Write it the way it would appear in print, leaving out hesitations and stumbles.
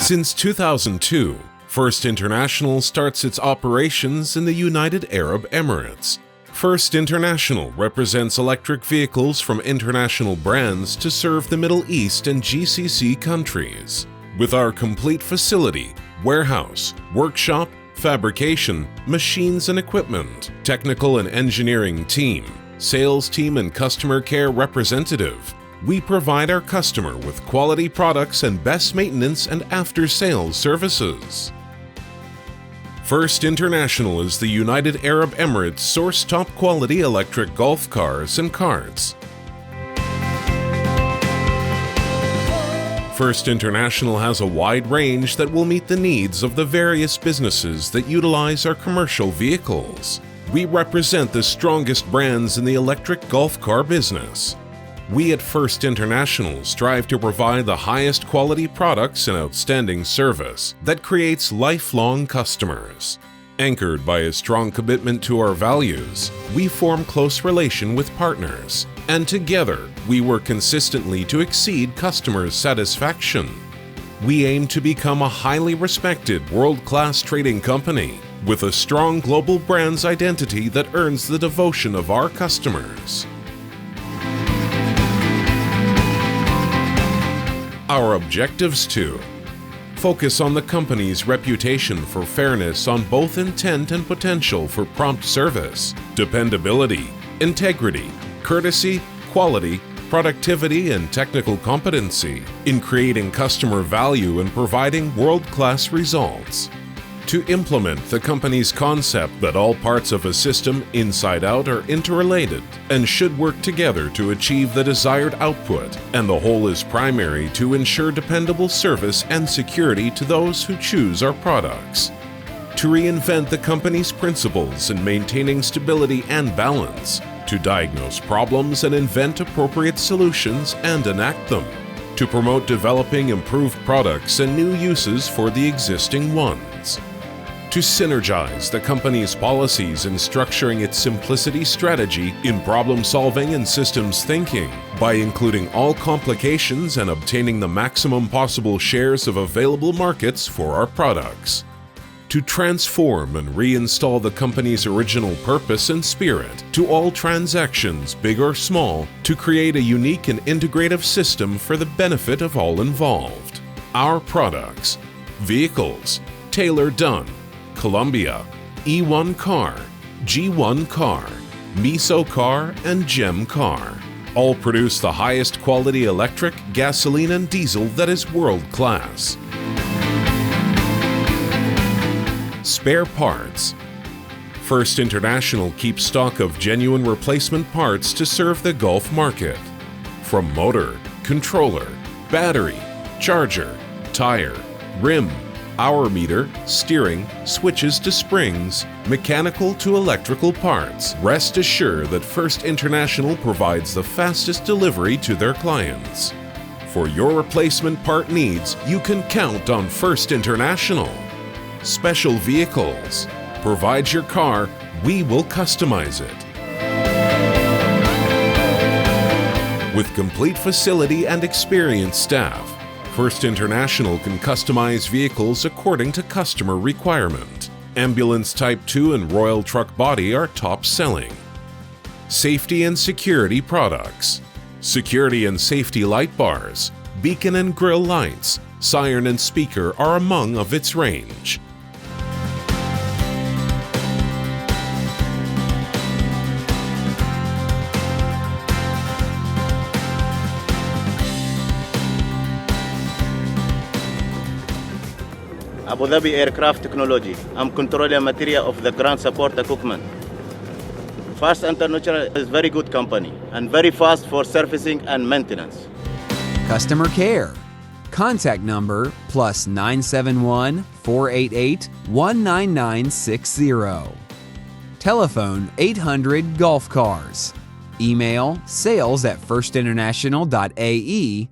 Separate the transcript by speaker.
Speaker 1: Since 2002, First International starts its operations in the United Arab Emirates. First International represents electric vehicles from international brands to serve the Middle East and GCC countries. With our complete facility, warehouse, workshop, fabrication, machines and equipment, technical and engineering team, sales team and customer care representative, we provide our customer with quality products and best maintenance and after-sales services. First International is the United Arab Emirates source top-quality electric golf cars and carts. First International has a wide range that will meet the needs of the various businesses that utilize our commercial vehicles. We represent the strongest brands in the electric golf car business. We at First International strive to provide the highest quality products and outstanding service that creates lifelong customers. Anchored by a strong commitment to our values, we form close relation with partners, and together we work consistently to exceed customers' satisfaction. We aim to become a highly respected world-class trading company with a strong global brand's identity that earns the devotion of our customers. Our objectives to focus on the company's reputation for fairness on both intent and potential for prompt service, dependability, integrity, courtesy, quality, productivity, and technical competency in creating customer value and providing world-class results. To implement the company's concept that all parts of a system inside out are interrelated and should work together to achieve the desired output, and the whole is primary to ensure dependable service and security to those who choose our products. To reinvent the company's principles in maintaining stability and balance, to diagnose problems and invent appropriate solutions and enact them, to promote developing improved products and new uses for the existing ones, to synergize the company's policies in structuring its simplicity strategy in problem-solving and systems thinking by including all complications and obtaining the maximum possible shares of available markets for our products, to transform and reinstall the company's original purpose and spirit to all transactions, big or small, to create a unique and integrative system for the benefit of all involved. Our products: vehicles, Taylor Dunn, Columbia, E1 Car, G1 Car, Miso Car, and Gem Car, all produce the highest quality electric, gasoline, and diesel that is world-class. Spare parts. First International keeps stock of genuine replacement parts to serve the golf market. From motor, controller, battery, charger, tire, rim, hour meter, steering, switches to springs, mechanical to electrical parts, rest assured that First International provides the fastest delivery to their clients. For your replacement part needs, you can count on First International. Special vehicles. Provide your car, we will customize it. With complete facility and experienced staff, First International can customize vehicles according to customer requirement. Ambulance Type 2 and Royal Truck Body are top selling. Safety and security products. Security and safety light bars, beacon and grille lights, siren and speaker are among of its range.
Speaker 2: Abu Dhabi Aircraft Technology. I'm controlling material of the ground support equipment. First International is very good company and very fast for servicing and maintenance.
Speaker 3: Customer care. Contact number +971 488 19960. Telephone 800 Golf Cars. Email sales@firstinternational.ae